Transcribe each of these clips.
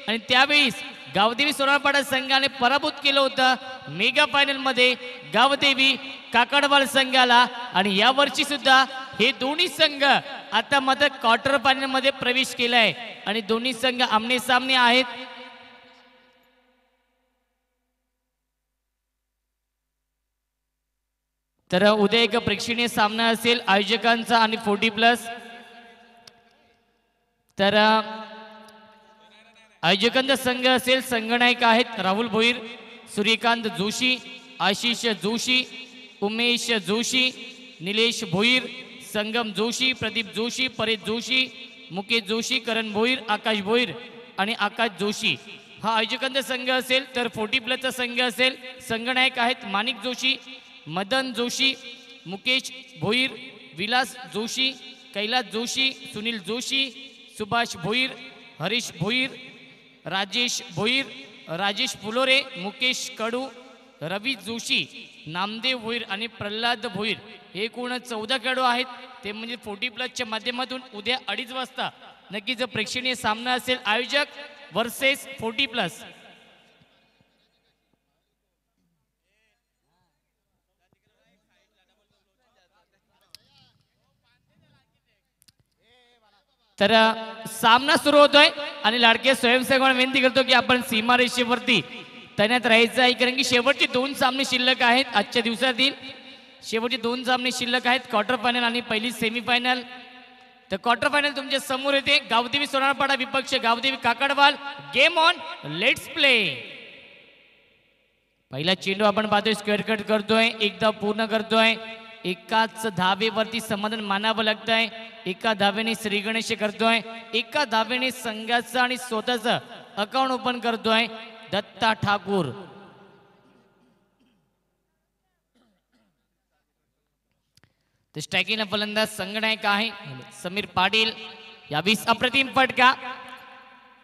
आणि त्यावेळेस गावदेवी सोनारपाडा संघाने पराभूत केलं होतं मेगा फायनल मध्ये गावदेवी काकडवाल संघाला। आणि या वर्षी सुद्धा हे दोन्ही संघ आता मध्ये क्वार्टर फायनल मध्ये प्रवेश केलाय आणि दोन्ही संघ आमने सामने आहेत। तर उद्या एक प्रेक्षणीय सामना असेल आयोजकांचा आणि 40+। तर आयोजकांचा संघ असेल संघनायक आहेत राहुल भोईर, सूर्यकांत जोशी, आशिष जोशी, उमेश जोशी, निलेश भोईर, संगम जोशी, प्रदीप जोशी, परेश जोशी, मुकेश जोशी, करण भोईर, आकाश भोईर आणि आकाश जोशी हा आयोजकांचा संघ असेल। तर 40+चा संघ असेल संघनायक आहेत माणिक जोशी, मदन जोशी, मुकेश भोईर, विलास जोशी, कैलास जोशी, सुनील जोशी, सुभाष भोईर, हरीश भोईर, राजेश भोईर, राजेश फुलोरे, मुकेश कडू, रवी जोशी, नामदेव भोईर आणि प्रल्हाद भोईर हे एकूण 14 खेळाडू आहेत। ते म्हणजे 40+च्या माध्यमातून उद्या 2:30 वाजता नक्कीच प्रेक्षणीय सामना असेल आयोजक वर्सेस 40+। तर सामना सुरू होतोय आणि लाडके स्वयंसेवकांना विनंती करतो की आपण सीमारेषेवरती तैनात राहायचं आहे, कारण की शेवटचे 2 सामने शिल्लक आहेत आजच्या दिवसातील। शेवटचे 2 सामने शिल्लक आहेत क्वार्टर फायनल आणि पहिली सेमीफायनल। तर क्वार्टर फायनल तुमच्या समोर येते गावदेवी सोनारपाडा विपक्ष Gavdevi Kakadwal. Game on, let's play. पहिला चेंडू आपण पाहतोय स्क्वेअर कट करतोय, एकदा पूर्ण करतोय, एकाच धावेवरती समाधान मानावं लागतंय। एका धावेने श्री गणेश करतोय, एका धावेने संघाचं आणि स्वतःचं अकाउंट ओपन करतोय दत्ता ठाकूर। तर स्ट्रायकिंगला फलंदाज संघनायक आहे समीर पाटील। यावीस अप्रतिम फटका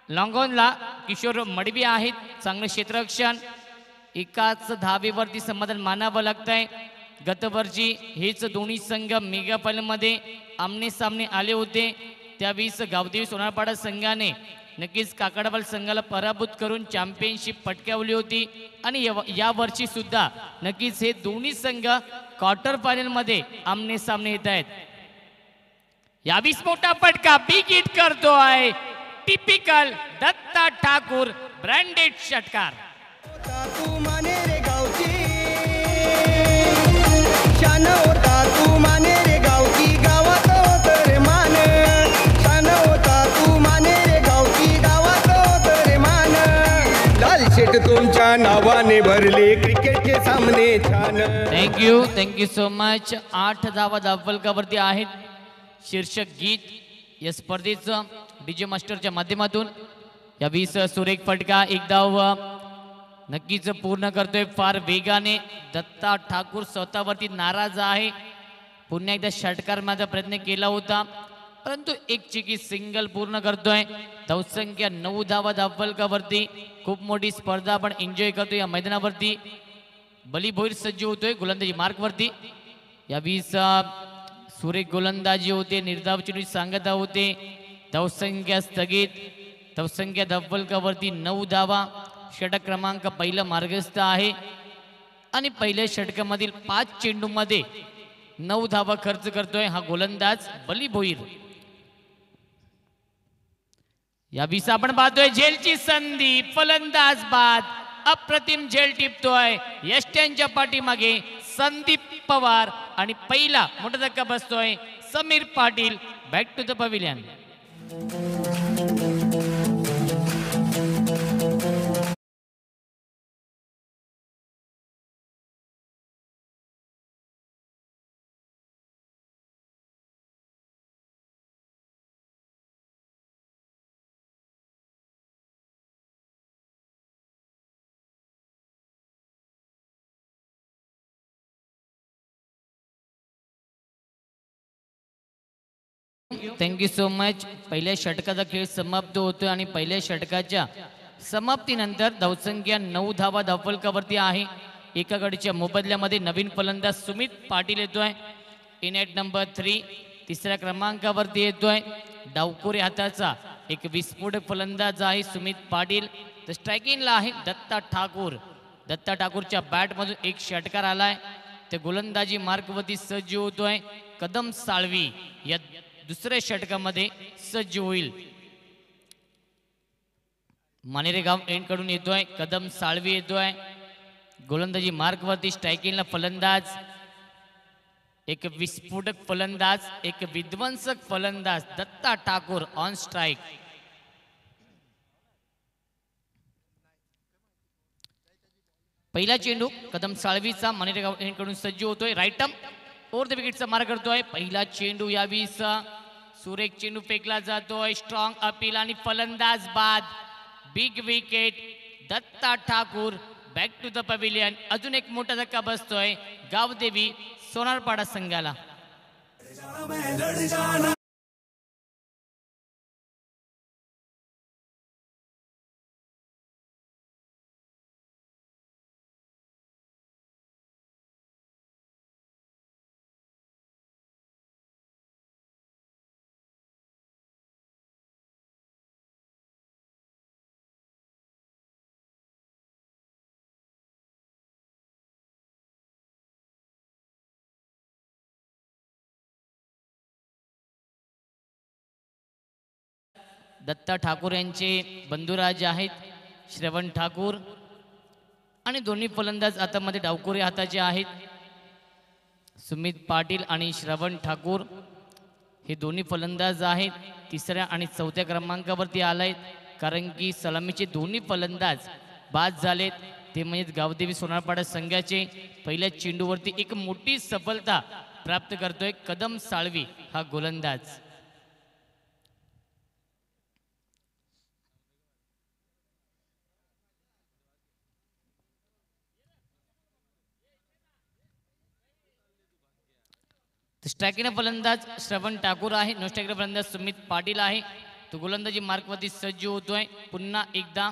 लॉंगॉनला किशोर मडवी आहेत, चांगलं क्षेत्ररक्षण, एकाच धावेवरती समाधान मानावं लागतंय। गतवर्षी हेच दोन्ही संघ मेगा फायनल मध्ये आमने सामने आले होते, त्यावेळेस गावदेवी सोनारपाडा संघाने नक्कीच काकडवाल संघाला पराभूत करून चॅम्पियनशिप पटकावली होती। आणि या वर्षी सुद्धा नक्कीच हे दोन्ही संघ क्वार्टर फायनल मध्ये आमने सामने येत आहेत। यावेळेस मोठा फटका बिग हिट करतोय टिपिकल दत्ता ठाकूर ब्रँडेड षटकार। तू माने रे गावची शान होता, तू माने रे गावची गावात होत रे मान, शान होता तू माने रे गावची गावात होत रे मान। लाल शेट तुमच्या नावाने भरले क्रिकेटचे सामने छान। Thank you so much. 8 धावा धावफलकावरती आहेत। शीर्षक गीत या स्पर्धेचं डीजे मास्टरच्या माध्यमातून यावेळेस सुरेख फटका, एक धाव नक्कीच पूर्ण करतोय फार वेगाने दत्ता ठाकूर, स्वतःवरती नाराज आहे। पुन्हा एकदा षटकार माझा प्रयत्न केला होता परंतु एक चिकी सिंगल पूर्ण करतोय। धावसंख्या 9 धावा धावफलकावरती। खूप मोठी स्पर्धा आपण एन्जॉय करतोय या मैदानावरती। बली भोईर सज्ज होतोय गोलंदाजी मार्कवरती। यावेळेस सुरेख गोलंदाजी होते, निर्धाव चेंडू सांगता होते। धावसंख्या स्थगित, धावसंख्या धावफलकावरती 9 धावा। षटक क्रमांक पहिलं मार्गस्थ आहे आणि पहिल्या षटकामधील 5 चेंडूमध्ये 9 धावा खर्च करतोय हा गोलंदाज बली भोईर। यावेळेस आपण पाहतोय झेलची संधी, फलंदाज बाद, अप्रतिम झेल टिपतोय यष्ट्यांच्या पाठीमागे संदीप पवार आणि पहिला मोठा धक्का बसतोय Sameer Patil. Back to the pavilion. Thank you so much. पहिल्या षटकाचा खेळ समाप्त होतोय आणि पहिल्या षटकाच्या समाप्तीनंतर धावसंख्या 9 धावा धावफलकावरती आहे। एकाकडच्या मोबदल्यामध्ये नवीन फलंदाज सुमित पाटील येतोय इन ॲट नंबर 3, तिसऱ्या क्रमांकावरती येतोय डावखोरे हाताचा एक विस्फोटक फलंदाज आहे सुमित पाटील. तर स्ट्रायकिंगला आहे दत्ता ठाकूर. दत्ता ठाकूरच्या बॅटमधून एक षटकार आलाय. ते गोलंदाजी मार्कवरती सज्ज होतोय. कदम साळवी या दुसऱ्या षटकामध्ये सज्ज होईल. मानेरेगाव एंड कडून येतोय कदम साळवी येतोय गोलंदाजी मार्कवरती. स्ट्रायकिंगला फलंदाज एक विस्फोटक फलंदाज एक विध्वंसक फलंदाज दत्ता ठाकूर ऑन स्ट्राइक. पहिला चेंडू कदम साळवीचा मानेरेगाव एंड कडून सज्ज होतोय. राईट आर्म ओव्हर द विकेटचा मार करतोय. पहिला चेंडू यावीस सुरेख चेंडू फेकला जातोय. स्ट्रॉंग अपील आणि फलंदाज बाद. Big wicket Datta Thakur back to the pavilion. अजून एक मोठा धक्का बसतोय गावदेवी सोनारपाडा संघाला. दत्ता ठाकूर यांचे बंधुराज आहेत श्रवण ठाकूर आणि दोन्ही फलंदाज हातामध्ये डावखुरे हाताचे आहेत. सुमित पाटील आणि श्रवण ठाकूर हे दोन्ही फलंदाज आहेत. तिसऱ्या आणि चौथ्या क्रमांकावरती आलायत कारण की सलामीचे दोन्ही फलंदाज बाद झालेत. ते म्हणजे गावदेवी सोनारपाडा संघाचे. पहिल्या चेंडूवरती एक मोठी सफलता प्राप्त करतोय कदम साळवी हा गोलंदाज. स्ट्रायकिंग फलंदाज श्रवण ठाकूर आहे. नो स्ट्रायकिंग फलंदाज सुमित पाटील आहे. तो गोलंदाजी मार्कवरती सज्ज होतोय. पुन्हा एकदा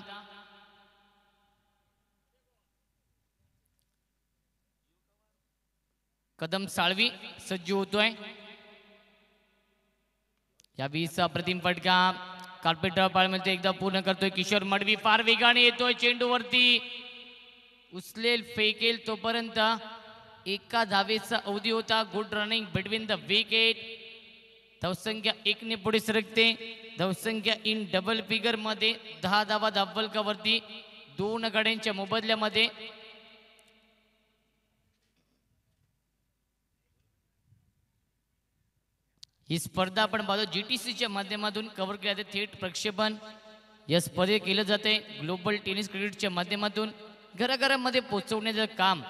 कदम साळवी सज्ज होतोय. या 20 अप्रतिम फटका कार्पेट पाळमध्ये एकदा पूर्ण करतोय किशोर मडवी. फार वेगाने येतोय चेंडूवरती. उचलेल फेकेल तोपर्यंत एका धावेचा अवधी होता. Good running between the wicket. धावसंख्या 1 ने पुढे सरकते. धावसंख्या इन डबल फिगर मध्ये 10 धावा धावफलकावरती 2 गड्यांच्या मोबदल्यामध्ये. ही स्पर्धा आपण पाहतो GTCच्या माध्यमातून कव्हर केली जाते. थेट प्रक्षेपण या स्पर्धेत केलं जाते. ग्लोबल टेनिस क्रिकेटच्या माध्यमातून घराघरामध्ये पोहोचवण्याचं काम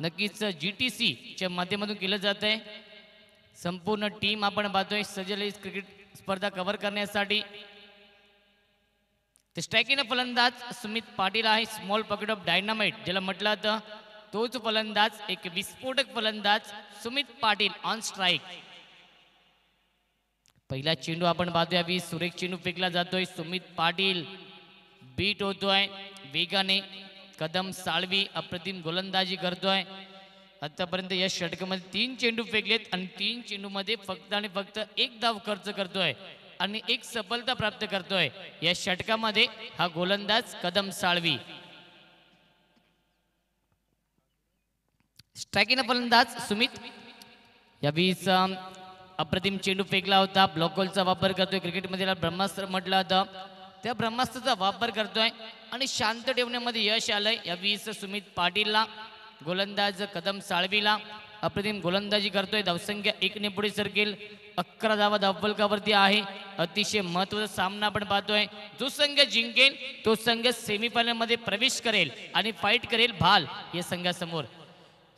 नक्कीच GTCच्या माध्यमातून केलं जात आहे. संपूर्ण टीम आपण पाहतोय सजल क्रिकेट स्पर्धा कव्हर करण्यासाठी. ते स्ट्रायकिंग फलंदाज सुमित पाटील आहे. स्मॉल पॉकेट ऑफ डायनामाइट ज्याला म्हटलं जातं तोच फलंदाज एक विस्फोटक फलंदाज सुमित पाटील ऑन स्ट्राइक. पहिला चेंडू आपण पाहतोय. अभी सुरेख चेंडू फेकला जातोय. सुमित पाटील बीट होतोय वेगाने. कदम साळवी अप्रतिम गोलंदाजी करतोय. आतापर्यंत या षटकामध्ये 3 चेंडू फेकलेत आणि 3 चेंडूमध्ये फक्त आणि फक्त 1 धाव खर्च करतोय आणि 1 सफलता प्राप्त करतोय या षटकामध्ये हा गोलंदाज कदम साळवी. स्ट्रायकिंग फलंदाज सुमित. या 20 अप्रतिम चेंडू फेकला होता. ब्लॉकहोलचा वापर करतोय. क्रिकेटमध्ये ब्रह्मास्त्र म्हटलं होतं त्या ब्रह्मास्त्राचा वापर करतोय आणि शांत ठेवण्यामध्ये यश आलंय या 20 सुमित पाटीलला. गोलंदाज कदम साळवीला अप्रतिम गोलंदाजी करतोय. धावसंख्या 1 ने पुढे सरकेल. 11 धावा धावफलकावरती आहे. अतिशय महत्त्वाचा सामना आपण पाहतोय. जो संघ जिंकेल तो संघ सेमीफायनल मध्ये प्रवेश करेल आणि फाईट करेल भाल या संघासमोर.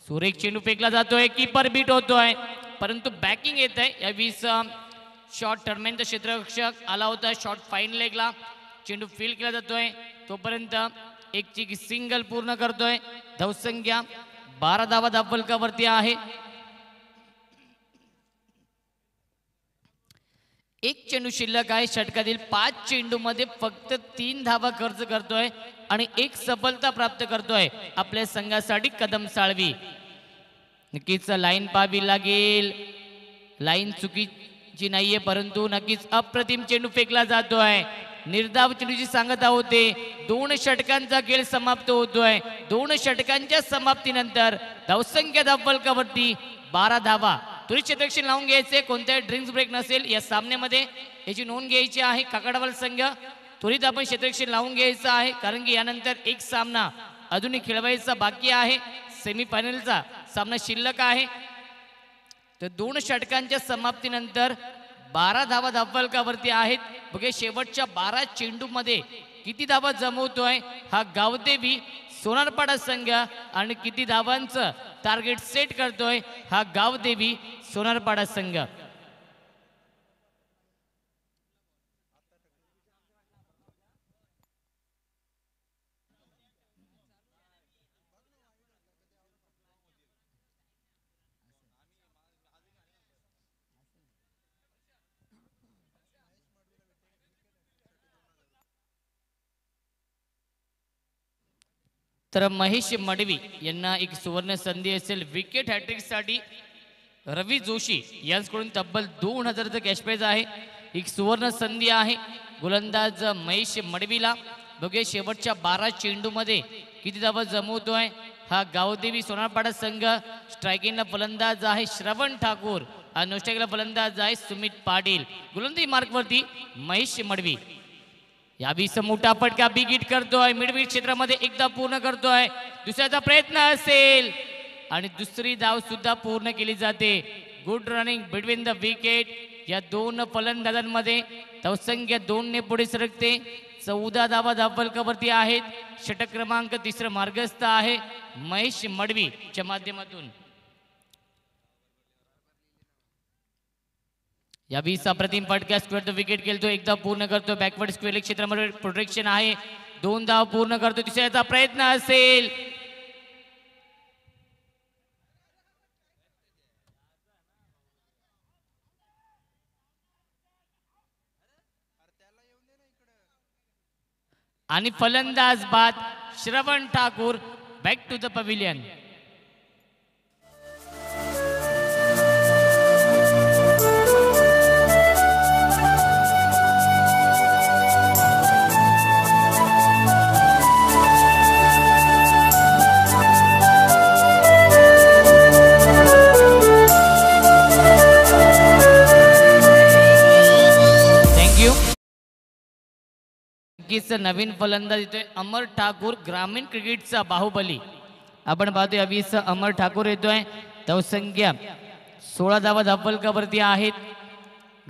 सुरेख चेंडू फेकला जातोय. कीपर बीट होतोय परंतु बॅकिंग येत आहे. या 20 शॉर्ट टर्मेनचा क्षेत्ररक्षक आला होता. शॉर्ट फाईन लेगला चेंडू फील्ड केला जातोय. तोपर्यंत एक चिक सिंगल पूर्ण करतोय. धावसंख्या 12 धावा धावफलकावरती आहे. एक चेंडू शिल्लक आहे. षटकातील 5 चेंडू मध्ये फक्त 3 धावा खर्च करतोय आणि 1 सफलता प्राप्त करतोय आपल्या संघासाठी कदम साळवी. नक्कीच लाईन पाहावी लागेल. लाईन जी नाहीये, परंतु नक्कीच अप्रतिम चेंडू फेकला जातोय. निर्धाव चेंडूची सांगत आहोत ते 2 षटकांचा खेळ समाप्त होतोय. 2 षटकांच्या समाप्तीनंतर धावसंख्या धावफलकावरती 12 धावा. त्वरित क्षेत्ररक्षण लावून घ्यायचे, कोणत्याही ड्रिंक्स ब्रेक नसेल या सामन्यामध्ये याची नोंद घ्यायची आहे. काकडावाल संघ त्वरित आपण क्षेत्ररक्षण लावून घ्यायचं आहे, कारण की यानंतर एक सामना अजूनही खेळवायचा बाकी आहे. सेमीफायनलचा सामना शिल्लक आहे. तर 2 षटकांच्या समाप्तीनंतर 12 धावा धावफलकावरती आहेत. बघे शेवटच्या 12 चेंडूमध्ये किती धावा जमवतोय हा गावदेवी सोनारपाडा संघ आणि किती धावांचं टार्गेट सेट करतोय हा गावदेवी सोनारपाडा संघ. तर महेश मडवी यांना एक सुवर्ण संधी असेल विकेट हॅट्रिकसाठी. रवी जोशी यांच्याकडून तब्बल 2000चं कॅश प्राइज आहे. एक सुवर्ण संधी आहे गोलंदाज महेश मडवीला. बघे शेवटच्या 12 चेंडूमध्ये किती धावा जमवतोय हा गावदेवी सोनारपाडा संघ. स्ट्रायकिंगला फलंदाज आहे श्रवण ठाकूर आणि नॉनस्ट्रायकिंगला फलंदाज आहे सुमित पाटील. गोलंदाजी मार्कवरती महेश मडवी. या 20 मोठा फटका बिग हिट करतोय. मिडविकेट क्षेत्रामध्ये एकदा पूर्ण करतोय. दुसऱ्याचा प्रयत्न असेल आणि दुसरी धाव सुद्धा पूर्ण केली जाते. Good running between the wicket. या 2 फलंदाजांमध्ये धावसंख्या 2 ने पुढे सरकते. 14 धावा धावफलकावरती आहेत. षटक क्रमांक 3 मार्गस्थ आहे महेश मडवीच्या माध्यमातून. या 20 अप्रतिम फटका स्क्वेअर विकेट खेळतो, एकदा पूर्ण करतो. बॅकवर्ड स्क्वेअर क्षेत्रामध्ये प्रोटेक्शन आहे. 2 धाव पूर्ण करतो. तिसऱ्याचा प्रयत्न असेल आणि फलंदाज बाद Shravan Thakur. Back to the pavilion. नवीन फलंदाज येतोय अमर ठाकूर, ग्रामीण क्रिकेटचा बाहुबली. आपण पाहतोय 20 अमर ठाकूर येतोय. धावसंख्या 16 धावा धावफलकावरती आहेत.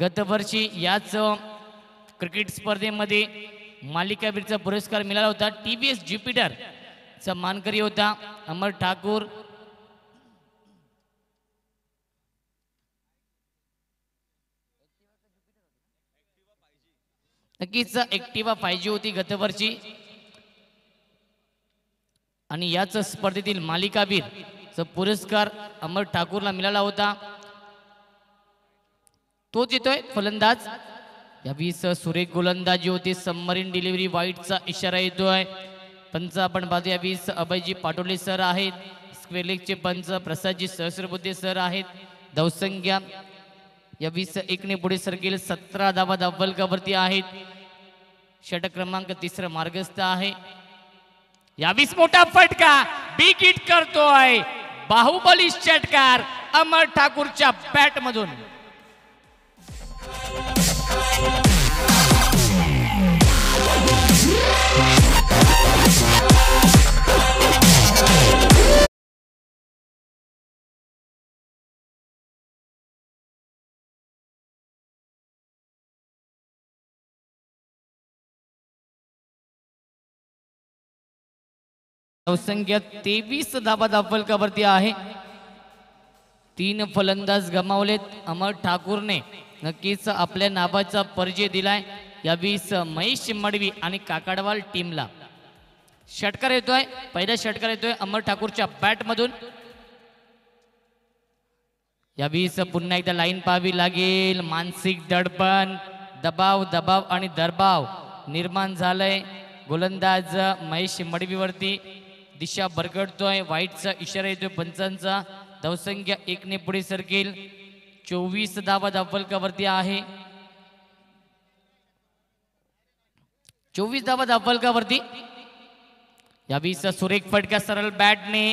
गतवर्षी याच क्रिकेट स्पर्धेमध्ये मालिकावीरचा पुरस्कार मिळाला होता. TVS ज्युपिटर चा मानकरी होता अमर ठाकूर. नक्कीच ऍक्टिवा 5G होती गतवर्षी आणि याच स्पर्धेतील मालिकावीर पुरस्कार अमर ठाकूरला मिळाला होता. तोच येतोय फलंदाज. या 20 सुरेख गोलंदाजी होती. सबमरीन डिलिव्हरी वाईटचा इशारा येतोय. पंच आपण पाहतो या 20 अभयजी पाटोले सर आहेत. स्क्वेअर लेगचे पंच प्रसादजी सहस्रबुद्धे सर आहेत. धावसंख्या या 20 1 ने पुढे सरकेल. 17 धावा धावफलकावरती आहेत. षटक क्रमांक 3 मार्गस्थ आहे. या 20 मोठा फटका बिग हिट करतोय बाहुबली षटकार अमर ठाकूरच्या बॅट मधून. धावसंख्या 23 धावा धावफलकावरती आहे. 3 फलंदाज गमावलेत. अमर ठाकूरने नक्कीच आपल्या नावाचा परिचय दिलाय या 20 महेश मडवी आणि काकडवाल टीमला. षटकार येतोय. पहिला षटकार येतोय अमर ठाकूरच्या बॅट मधून. या 20 पुन्हा एकदा लाईन पाहावी लागेल. मानसिक दडपण, दबाव दबाव आणि दरबाव निर्माण झालंय गोलंदाज महेश मडवीवरती. दिशा भरकटतोय. वाईटचा इशारा येतोय पंचांचा. धावसंख्या 1 ने पुढे सरकेल. 24 धावा धावफलकावरती आहे. 24 धावा धावफलकावरती. या 20 सुरेख फटका सरळ बॅटने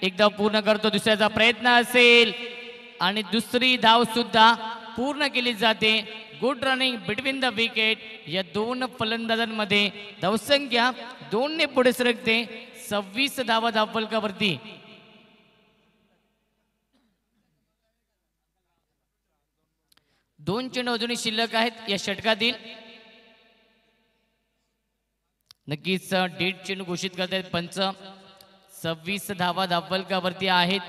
एकदा पूर्ण करतो. दुसऱ्याचा प्रयत्न असेल आणि दुसरी धाव सुद्धा पूर्ण केली जाते. Good running between the wicket. या दोन फलंदाजांमध्ये धावसंख्या 2 ने पुढे सरकते. 26 धावा धावफलकावरती. दोन चेंडू अजूनही शिल्लक आहेत या षटकातील. नक्कीच डेट चेंडू घोषित करतायत पंच. 26 धावा धावफलकावरती आहेत.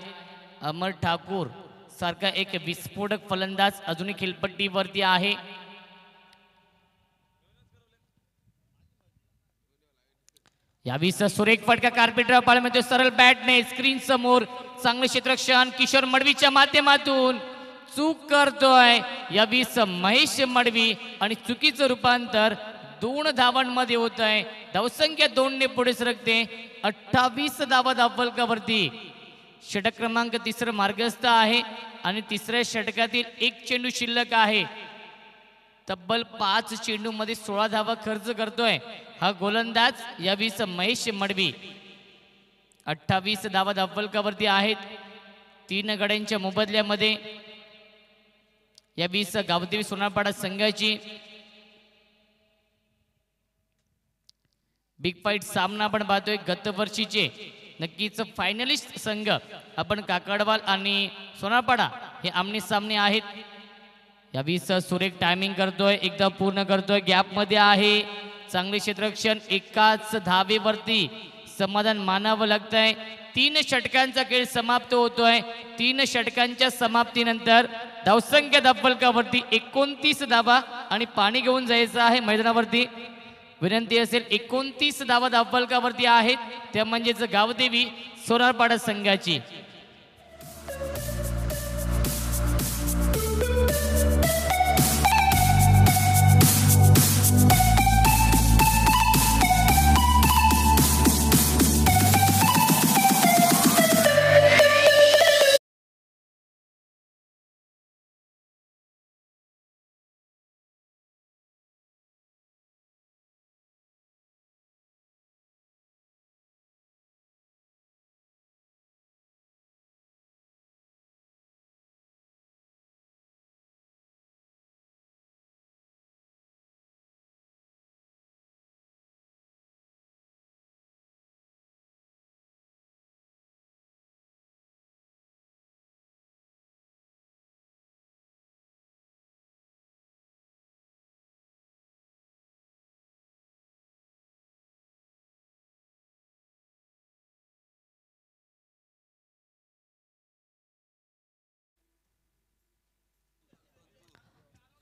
अमर ठाकूर सारखा एक विस्फोटक फलंदाज अजूनही खेळपट्टीवरती आहे. या 20 सुरेख फटका कार्पेटवर पाळमध्ये सरळ बॅटने स्क्रीन समोर चांगले क्षेत्ररक्षण किशोर मडवीच्या माध्यमातून चूक करतोय. या 20 महेश मडवी आणि चुकीचं रूपांतर 2 धावांमध्ये होत आहे. धावसंख्या 2 ने पुढे सरकते. 28 धावा धावफलकावरती. षटक क्रमांक 3 मार्गस्थ आहे आणि तिसऱ्या षटकातील एक चेंडू शिल्लक आहे. तब्बल 5 चेंडू मध्ये 16 धावा खर्च करतोय हा गोलंदाज या 20 महेश मडवी. 28 धावा धावफलकावरती आहेत. 3 गड्यांच्या मोबदल्यामध्ये या 20 गावदेवी सोनारपाडा संघाची बिग फाईट सामना आपण पाहतोय. गत वर्षीचे नक्कीच फायनलिस्ट संघ आपण काकडवाल आणि सोनारपाडा हे आमने सामने आहेत. या 20 सुरेख टायमिंग करतोय. एकदा पूर्ण करतोय. गॅप मध्ये आहे. चांगले क्षेत्ररक्षण. एकाच धावेवरती समाधान मानावं लागतंय. 3 षटकांचा खेळ समाप्त होतोय. 3 षटकांच्या समाप्तीनंतर धावसंख्या धावफलकावरती 29 धावा आणि पाणी घेऊन जायचं आहे मैदानावरती. विनंती असेल 29 धावा धावफलकावरती आहेत त्या म्हणजेच गावदेवी सोनारपाडा संघाची.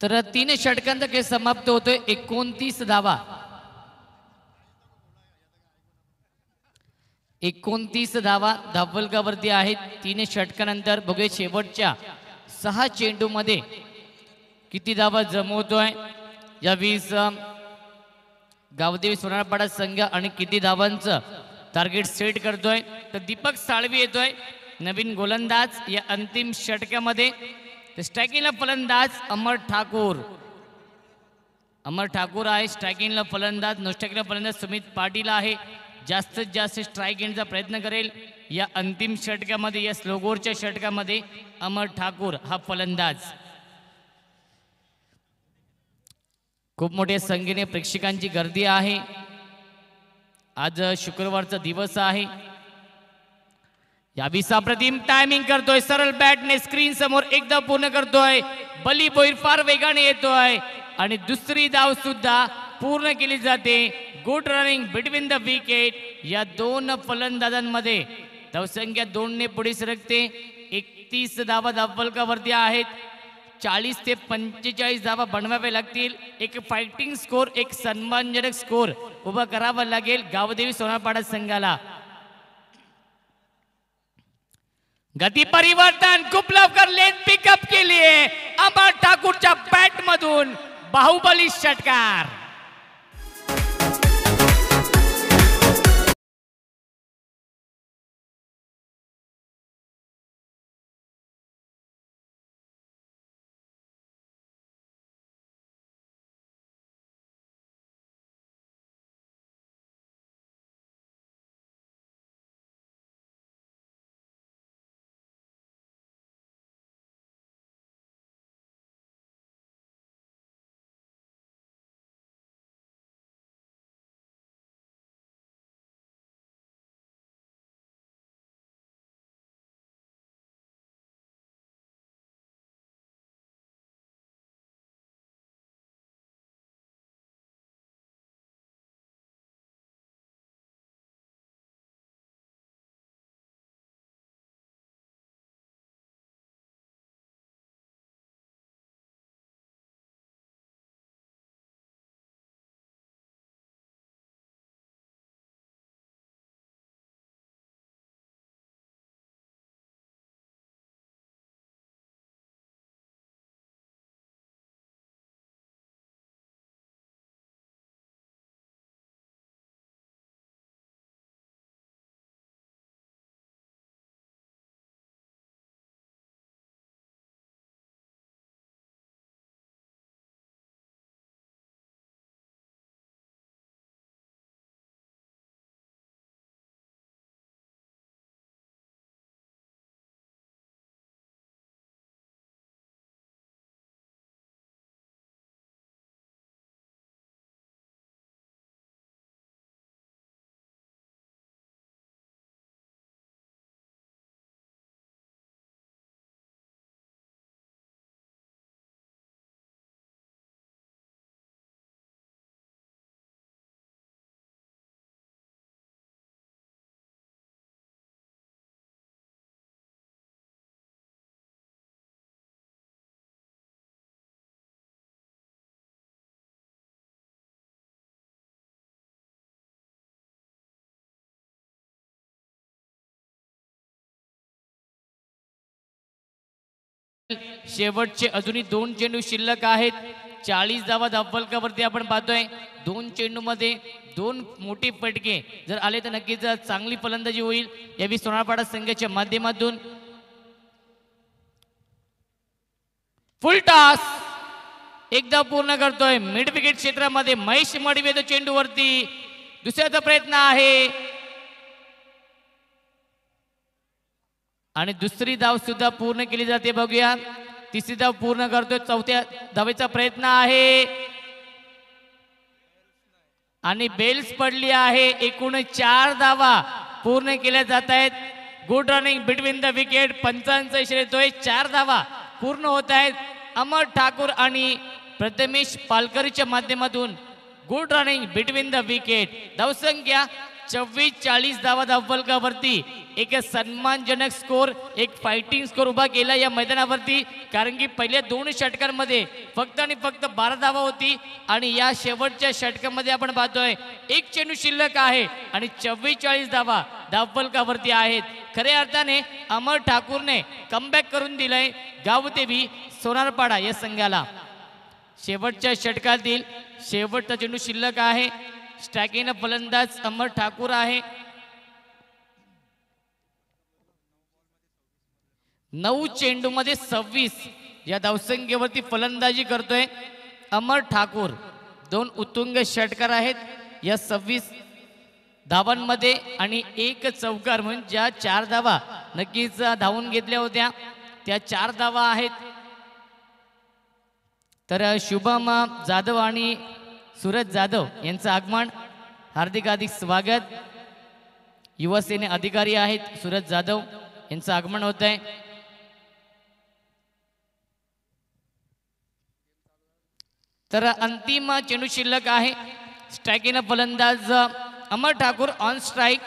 तर 3 षटकांचा खेळ समाप्त होतोय. 29 धावा. 29 धावा धावफलकावरती आहेत. 3 षटकानंतर बघूया शेवटच्या 6 चेंडू मध्ये किती धावा जमवतोय या 20 गावदेवी सोनारपाडा संघ आणि किती धावांचं टार्गेट सेट करतोय. तर दीपक साळवी येतोय नवीन गोलंदाज या अंतिम षटकामध्ये. स्ट्रायकिंगला फलंदाज अमर ठाकूर. अमर ठाकूर आहे स्ट्रायकिंगला फलंदाज. नॉनस्ट्रायकिंगला फलंदाज सुमित पाटील आहे. जास्तीत जास्त स्ट्राईक घेण्याचा प्रयत्न करेल या अंतिम षटकामध्ये. या स्लोगोरच्या षटकामध्ये अमर ठाकूर हा फलंदाज. खूप मोठ्या संख्येने प्रेक्षकांची गर्दी आहे. आज शुक्रवारचा दिवस आहे. या 20 अप्रतिम टायमिंग करतोय. सरळ बॅटने स्क्रीन समोर एकदा पूर्ण करतोय. बली बोईर फार वेगाने येतोय आणि दुसरी धाव सुद्धा पूर्ण केली जाते. Good running between the wicket. या 2 फलंदाजांमध्ये धावसंख्या 2 ने पुढे सरकते. 31 धावा धावफलकावरती आहेत. 40 ते 45 धावा बनवावे लागतील. एक फायटिंग स्कोर एक सन्मानजनक स्कोर उभा करावा लागेल गावदेवी सोनारपाडा संघाला. गती परिवर्तन खूप लवकर लेन पिकअप केली आहे. अमर ठाकूरच्या बॅट मधून बाहुबली षटकार. शेवटचे अजूनही 2 चेंडू शिल्लक आहेत. 40 धावा धावफलकावरती आपण पाहतोय. 2 चेंडू मध्ये 2 मोठे फटके जर आले तर नक्कीच चांगली फलंदाजी होईल यावी सोनारपाडा संघाच्या माध्यमातून. फुल टॉस एकदा पूर्ण करतोय मिड विकेट क्षेत्रामध्ये महेश मडवे चेंडूवरती. दुसऱ्याचा प्रयत्न आहे आणि दुसरी धाव सुद्धा पूर्ण केली जाते. बघूया तिसरी धाव पूर्ण करतोय. चौथ्या धावेचा प्रयत्न आहे आणि बेल्स पडली आहे. एकूण 4 धावा पूर्ण केल्या जात आहेत. Good running between the wicket. पंचांचा इशारा येतोय. 4 धावा पूर्ण होत आहेत. अमर ठाकूर आणि प्रथमेश पालकरीच्या माध्यमातून good running between the wicket. धावसंख्या 44 धावा धावफलकावरती. एक सन्मानजनक स्कोर, एक फायटिंग स्कोर उभा केला या मैदानावरती. कारण की पहिल्या 2 षटकांमध्ये फक्त आणि फक्त 12 धावा होती आणि या शेवटच्या षटकामध्ये आपण पाहतोय 1 चेंडू शिल्लक आहे आणि 44 धावा धावफलकावरती आहेत. खऱ्या अर्थाने अमर ठाकूरने कमबॅक करून दिलंय गावदेवी सोनारपाडा या संघाला. शेवटच्या षटकातील शेवटचा चेंडू शिल्लक आहे. स्ट्रायकिंग फलंदाज अमर ठाकूर आहे. 9 चेंडू मध्ये 26 या धावसंख्येवरती फलंदाजी करतोय अमर ठाकूर. 2 उत्तुंग षटकार आहेत या 26 धावांमध्ये आणि 1 चौकार म्हणून ज्या 4 धावा नक्कीच धावून घेतल्या होत्या त्या 4 धावा आहेत. तर शुभम जाधव आणि सूरज जाधव यांचं आगमन. हार्दिक हार्दिक स्वागत. युवासेने अधिकारी आहेत सूरज जाधव यांचं आगमन होत आहे. तर अंतिम चेंडू शिल्लक आहे. स्ट्रायकिंग फलंदाज अमर ठाकूर ऑन स्ट्राइक.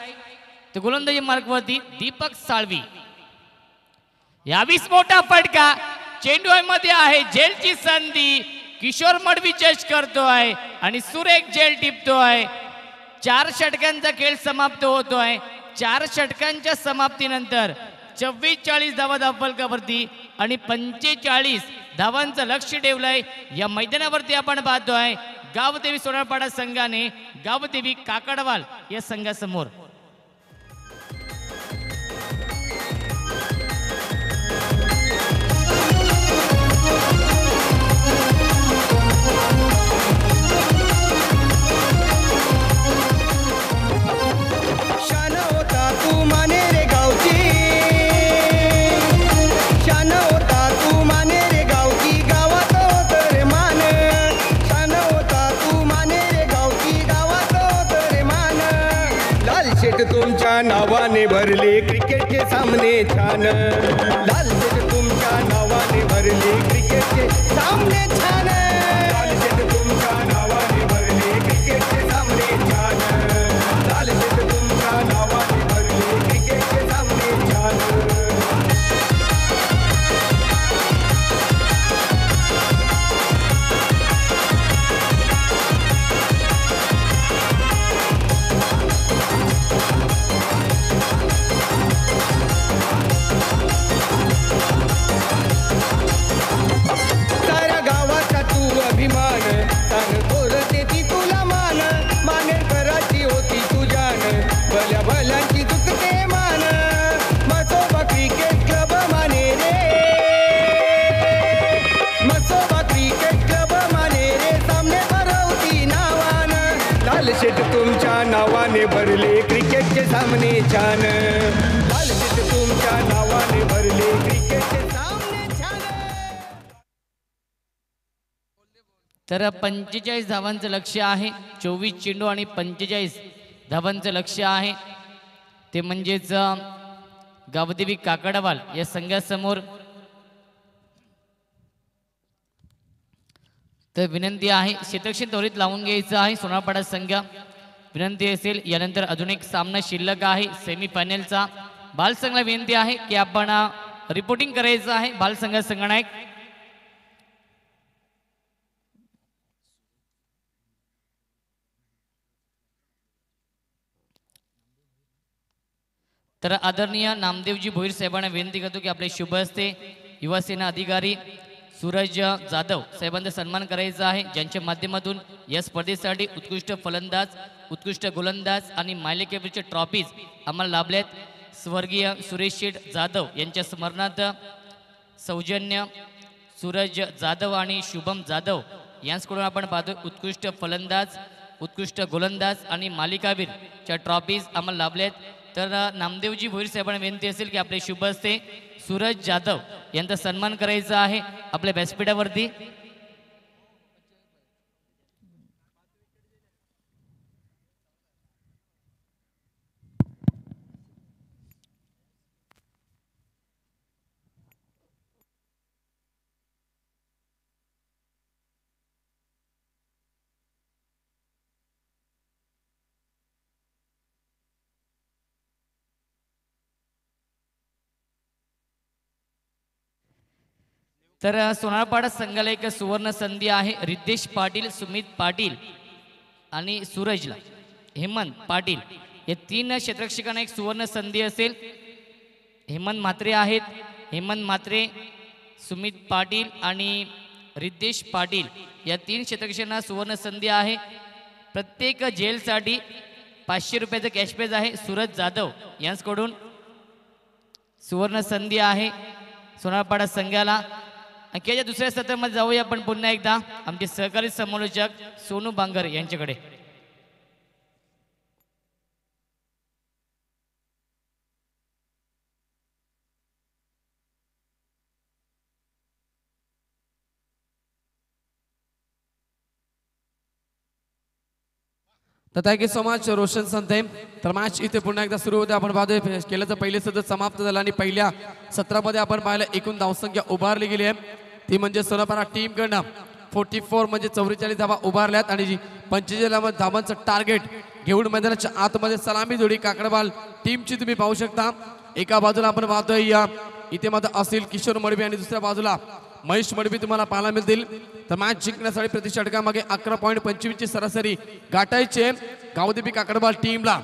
तर गोलंदाजी मार्गवरती दीपक साळवी. यावीस मोठा फटका चेंडू मध्ये आहे. झेलची संधी. किशोर मडवी चेस करतोय आणि सुरेख झेल टिपतोय. 4 षटकांचा खेळ समाप्त होतोय. 4 षटकांच्या समाप्तीनंतर 44 धावा धावफलकावरती आणि 45 धावांचं लक्ष ठेवलंय या मैदानावरती. आपण पाहतोय गावदेवी सोनारपाडा संघाने गावदेवी काकडवाल या संघासमोर. शान होता तू माने रे गावची. शान होता तू माने रे गावची. गावात होत रे मान. शान होता तू माने रे गावची. गावात होत रे मान. लाल शेट तुमच्या नावाने भरले क्रिकेटचे सामने छान. लाल शेट तुमच्या नावाने भरले क्रिकेटचे सामने छान. लाल शेट तुमच्या नावाने भरले क्रिकेटचे सामने छान. लाल शेट तुमच्या नावाने भरले क्रिकेटचे सामने छान. साऱ्या गावाचा तू अभिमान. सांग बोलते ती तुला मान. मानेर कराची होती तू जान. भल्या भल्यांची चुकते मान. मसोबा क्रिकेट क्लब माने रे. मसोबा क्रिकेट क्लब माने रे. सामने भरवती नावान. लाल शेट तुमच्या नावाने भरले क्रिकेटचे सामने छान. लाल शेट तुमच्या नावाने भरले क्रिकेटचे सामने छान. तर 45 धावांचं लक्ष्य आहे. 24 चेंडू आणि 45 धावांचं लक्ष्य आहे. ते म्हणजेच गावदेवी काकडवाल या संघासमोर. तर विनंती आहे क्षेत्रक्षण त्वरित लावून घ्यायचं आहे सोनारपाडा संघ. विनंती असेल. यानंतर अजून एक सामना शिल्लक आहे सेमीफायनलचा. बालसंघाला विनंती आहे की आपण रिपोर्टिंग करायचं आहे. बालसंघ संघनायक तर आदरणीय नामदेवजी भोईर साहेबांना विनंती करतो की आपले शुभ हस्ते युवासेना अधिकारी सूरज जाधव साहेबांचा सन्मान करायचा आहे, ज्यांच्या माध्यमातून या स्पर्धेसाठी उत्कृष्ट फलंदाज, उत्कृष्ट गोलंदाज आणि मालिकेवरचे ट्रॉफीज आम्हाला लाभल्यात. स्वर्गीय सुरेश शेठ जाधव यांच्या स्मरणार्थ सौजन्य सूरज जाधव आणि शुभम जाधव यांच्याकडून आपण पाहतो उत्कृष्ट फलंदाज, उत्कृष्ट गोलंदाज आणि मालिकावीरच्या ट्रॉफीज आम्हाला लाभल्यात. तर नामदेवजी भोईर साहेबांना विनंती असेल की आपले शुभ हस्ते सूरज जाधव यांचा सन्मान करायचा आहे आपल्या व्यासपीठावरती. तर सोनारपाडा संघाला एक सुवर्ण संधी आहे. रिद्धेश पाटील, सुमित पाटील आणि सूरजला हेमंत पाटील या 3 क्षेत्ररक्षकांना एक सुवर्ण संधी असेल. हेमंत म्हात्रे आहेत, हेमंत म्हात्रे, सुमित पाटील आणि रिद्धेश पाटील या 3 क्षेत्ररक्षकांना सुवर्ण संधी आहे. प्रत्येक जेलसाठी 500 रुपयाचं कॅश प्राइज आहे. सूरज जाधव यांच्याकडून सुवर्ण संधी आहे सोनारपाडा संघाला. खेळाच्या दुसऱ्या सत्रामध्ये जाऊया आपण पुन्हा एकदा आमचे सहकारी समालोचक सोनू बांगर यांच्याकडे. तर थँक्यू सो मच रोशन संते. तर मॅच इथे पुन्हा एकदा सुरू होते. आपण पाहतोय केल्याचं पहिले सत्र समाप्त झालं आणि पहिल्या सत्रामध्ये आपण पाहिलं एकूण धावसंख्या उभारली गेली आहे ती म्हणजे सोनारपाडा टीम कडनं 44 म्हणजे 44 धावा उभारल्यात आणि 45 धावांचं टार्गेट घेऊन मैदानाच्या आतमध्ये सलामी जोडी काकडबाल टीमची तुम्ही पाहू शकता. एका बाजूला आपण पाहतोय या इथे मात्र असेल किशोर मडवी आणि दुसऱ्या बाजूला महेश मडवी तुम्हाला पाहायला मिळतील. तर मॅच जिंकण्यासाठी प्रति षटकामागे 11.25 ची सरासरी गाठायचे गावदेवी काकडबाल टीमला.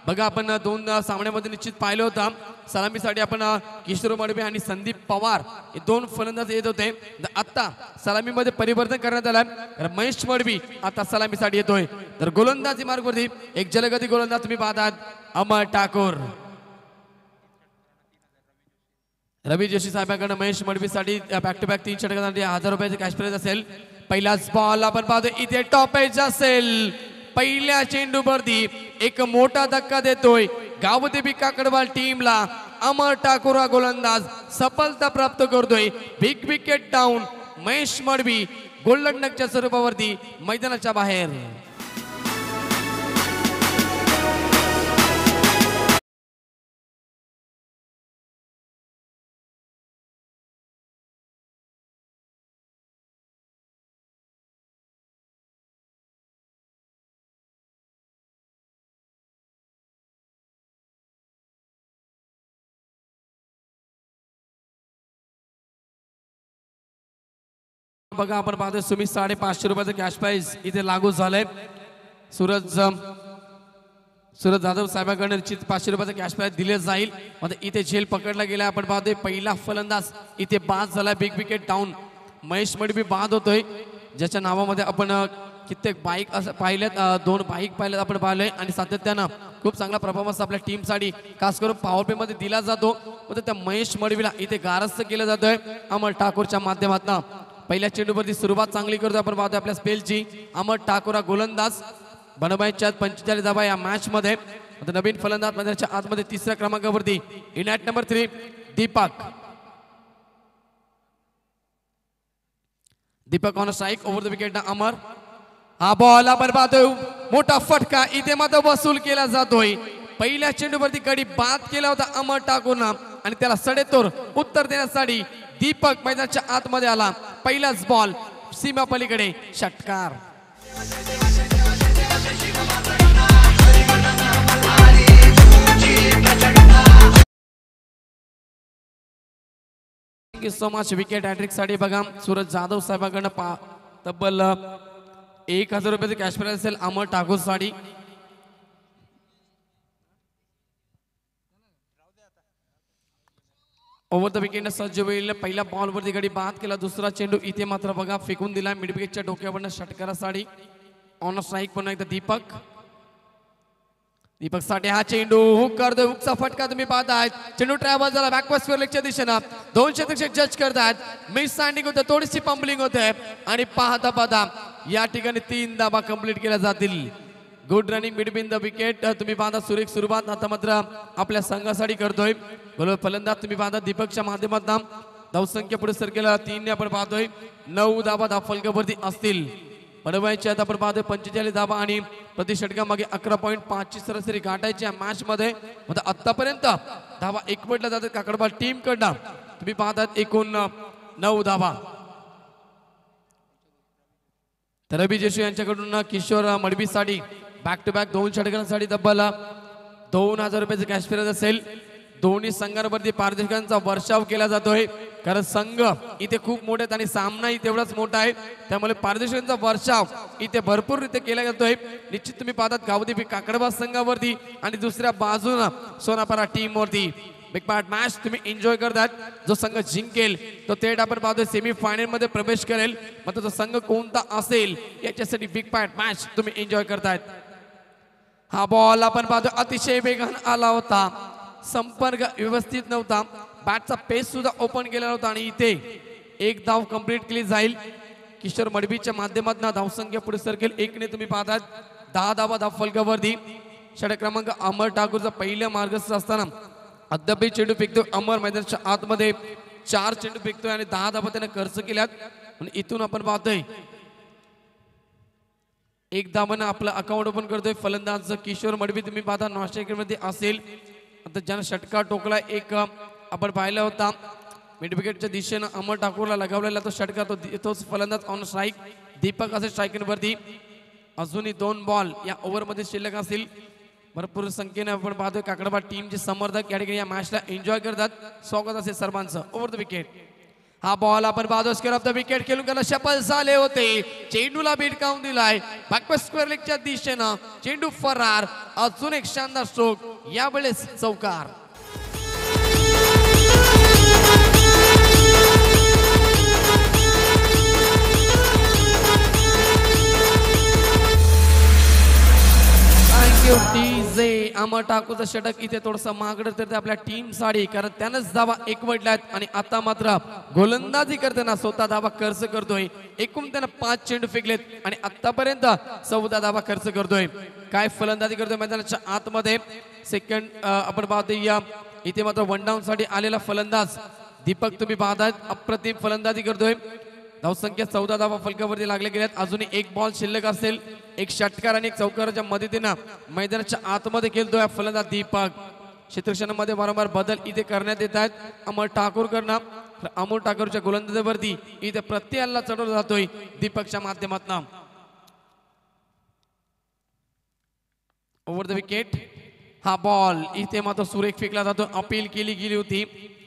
बघा आपण 2 सामन्यामध्ये निश्चित पाहिलं होतं. सलामीसाठी आपण किशोर मडवी आणि संदीप पवार हे 2 फलंदाज येत होते. आता सलामीमध्ये परिवर्तन करण्यात आलं. महेश मडवी आता सलामीसाठी येतोय. तर गोलंदाजी मार्गवरती एक जलगती गोलंदाज तुम्ही पाहतात अमर ठाकूर. रवी जोशी साहेबांकडे महेश मडवीसाठी बॅक टू बॅक 3 षटकांसाठी 1000 रुपयाचे कॅश प्राइज असेल. पहिलाच बॉल आपण पाहतो इथे टॉपेज असेल. पहिल्या चेंडूवरती एक मोठा धक्का देतोय गावदेवी काकडवाल टीमला. अमर ठाकूर हा गोलंदाज सफलता प्राप्त करतोय. Big wicket down. Mahesh Madvi गोलंदाजच्या स्वरूपावरती मैदानाच्या बाहेर. बघा आपण पाहतोय सुमित 550 रुपयाचं कॅश प्राइज इथे लागू झालंय. सूरज जाधव साहेबांकडे निश्चित 500 रुपयाचं कॅश प्राइज दिले जाईल. मध्ये इथे झेल पकडला गेला. आपण पाहतोय पहिला फलंदाज इथे बाद झाला. Big wicket down. Mahesh Madavi बाद होतोय ज्याच्या नावामध्ये आपण कित्येक बाईक असं पाहिल्यात. 2 बाईक पाहिल्यात आपण पाहिलोय आणि सातत्यानं खूप चांगला परफॉर्मन्स आपल्या टीमसाठी खास करून पॉवर प्ले मध्ये दिला जातो. त्या महेश मडवीला इथे गारस्त केलं जातोय अमर ठाकूरच्या माध्यमातून. पहिल्या चेंडूवरती सुरुवात चांगली करतो आपण पाहतो आपल्या स्पेलची. अमर ठाकूर हा गोलंदाज. बनबाईच्या 45 धावा या मॅच मध्ये. नवीन फलंदाज मैदानाच्या आतमध्ये 3ऱ्या क्रमांकावरती in at number 3 Deepak on strike over the wicket ना अमर. हा बॉल आपण पाहतोय मोठा फटका इथे मात्र वसूल केला जातोय. पहिल्या चेंडूवरती कडी बाद केला होता अमर ठाकूरनं आणि त्याला सडेतोड उत्तर देण्यासाठी दीपक मैदानाच्या आतमध्ये आला. पहिलाच बॉल सीमा पलीकडे षटकार. Thank you so much. Wicket hat trick साठी बघा सूरज जाधव साहेबांकडनं तब्बल 1000 रुपयाचे कॅश प्राइज असेल अमर ठाकूर साठी. ओव्हर द विकेट सज्ज होईल. पहिल्या बॉलवरती गडी बाद केला. दुसरा चेंडू इथे मात्र बघा फेकून दिला मिड विकेटच्या डोक्यावरनं षटकारासाठी. ऑन स्ट्राईक पुन्हा एकदा दीपक साठी हा चेंडू हुक करतोय. हुकचा फटका तुम्ही पाहताय. चेंडू ट्रॅव्हल झाला बॅकवर्ड स्क्वेअर लेगच्या दिशेनं. 200 क्षेत्ररक्षक जज करतात. मिस स्टँडिंग होते थोडीशी पंपलिंग होते आणि पाहता पाहता या ठिकाणी 3 धावा कंप्लीट केल्या जातील. Good running between the wicket तुम्ही पाहता. सुरेख सुरुवात आता मात्र आपल्या संघासाठी करतोय. बरोबर फलंदाज तुम्ही पाहता दीपकच्या माध्यमातून धावसंख्या पुढे सरकेला 3 ने आपण पाहतोय. 9 धावा धावफलकावरती असतील. बनवायची आता आपण पाहतोय 45 धावा आणि प्रति षटकामागे 11.5 ची सरासरी गाठायची या मॅच मध्ये. आतापर्यंत धावा एकवटल्या जातात काकडबाल टीम कडनं. तुम्ही पाहतात एकूण 9 धावा. तर रवी जेशू यांच्याकडून किशोर मडबीसाठी बॅक टू बॅक 2 षटकांसाठी तब्बल 2000 रुपयाचे कॅश प्राइज असेल. दोन्ही संघांवरती पारदर्शकांचा वर्षाव केला जातोय कारण संघ इथे खूप मोठे आहेत आणि सामनाही तेवढाच मोठा आहे. त्यामुळे पारदर्शकांचा वर्षाव इथे भरपूर रीते केला जातोय. निश्चित तुम्ही पाहतात गावदेवी काकडबा संघावरती आणि दुसऱ्या बाजूला सोनापारा टीम वरती बिग पार्ट मॅच तुम्ही एन्जॉय करतात. जो संघ जिंकेल तो थेट आपण पाहतोय सेमी फायनल मध्ये प्रवेश करेल. मात्र तो संघ कोणता असेल याच्यासाठी बिग पार्ट मॅच तुम्ही एन्जॉय करतायत. हा बॉल आपण पाहतोय अतिशय वेगान आला होता. संपर्क व्यवस्थित नव्हता. बॅटचा पेस सुद्धा ओपन केला होता आणि इथे 1 धाव कंप्लीट केली जाईल. किशोर मडबीच्या माध्यमातून धावसंख्या पुढे सरकेल 1 ने तुम्ही पाहतात. 10 धावा धावफलकावरती. षटक क्रमांक अमर ठाकूरचा पहिल्या मार्गस्थ असताना अद्याप चेंडू फेकतोय. अमर मैदानाच्या आतमध्ये 4 चेंडू फेकतोय आणि 10 धावा त्याने खर्च केल्यात. आणि इथून आपण पाहतोय 1 धावानं आपलं अकाउंट ओपन करतोय फलंदाज किशोर मडबी. तुम्ही पाहता नॉस्ट्रायकर मध्ये असेल. आता ज्यानं षटकार टोकला एक आपण पाहिला होता मिड विकेटच्या दिशेनं अमर ठाकूरला लगावलेला तो षटकार तोच फलंदाज ऑन स्ट्राईक दीपक असे स्ट्रायकरवरती. अजूनही 2 बॉल या ओव्हरमध्ये शिल्लक असतील. भरपूर संख्येने आपण पाहतोय काकडबा टीमचे समर्थक या ठिकाणी या मॅचला एन्जॉय करतात. स्वागत असेल सर्वांचं. ओव्हर द विकेट हा बॉल आपण पाहतो स्क्वेअर ऑफ द विकेट खेळून त्याला शपल झाले होते. चेंडूला भिडकावून दिलाय बॅकवर्ड स्क्वेअर लेगच्या दिशेनं. चेंडू फरार. अजून एक शानदार स्ट्रोक यावेळेस चौकार. डीजे अमर ठाकूरचं षटक इथे थोडस मागडं तर आपल्या टीम साठी कारण त्यानंच धावा एकवटल्यात आणि आता मात्र गोलंदाजी करताना स्वतः धावा खर्च करतोय. एकूण त्यानं 5 चेंडू फेकलेत आणि आतापर्यंत 14 धावा खर्च करतोय. काय फलंदाजी करतोय मैदानाच्या आतमध्ये. सेकंड आपण पाहतोय या इथे मात्र 1 डाऊन साठी आलेला फलंदाज दीपक तुम्ही पाहताय अप्रतिम फलंदाजी करतोय. धावसंख्या 14 धावा फलकावरती लागले गेल्यात. अजूनही 1 बॉल शिल्लक असेल. 1 षटकार आणि 1 चौकाराच्या मदतीनं मैदानाच्या आतमध्ये खेळतोय फलंदाज दीपक. क्षेत्ररक्षणामध्ये वारंवार बदल इथे करण्यात येत आहेत. अमर ठाकूर करणं अमोल ठाकूरच्या गोलंदाजीवरती इथे प्रत्ययाला चढवला जातोय दीपकच्या माध्यमातून. ओव्हर द विकेट हा बॉल इथे मात्र सुरेख फेकला जातो. अपील केली गेली होती.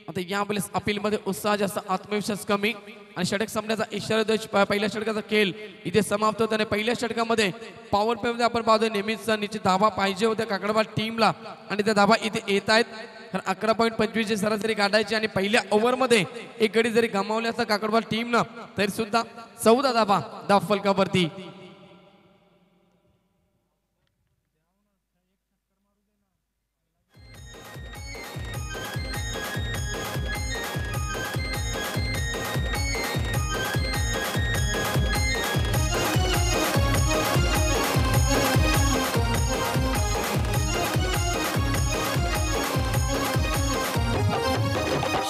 आता यावेळेस अपील मध्ये उत्साह जास्त आत्मविश्वास कमी आणि षटक संपण्याचा इशारा देत पहिल्या षटकाचा खेळ इथे समाप्त होत. आणि पहिल्या षटकामध्ये पॉवर प्ले मध्ये आपण पाहतोय नेहमीच निश्चित धावा पाहिजे होत्या काकडबा टीमला आणि त्या धावा इथे येत आहेत. कारण 11.25 ची सरासरी काढायची आणि पहिल्या ओव्हर मध्ये 1 गडी जरी गमावले असता काकडबा टीमनं तरी सुद्धा 14 धावा धावफलकावरती.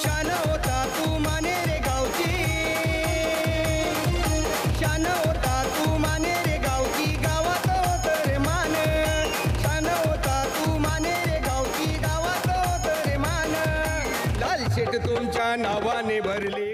शान होता तू माने रे गावची. शान होता तू माने रे गावची. गावात होत रे मान. शान होता तू माने रे गावची. गावात होत रे मान. लाल शेट तुमच्या नावाने भरले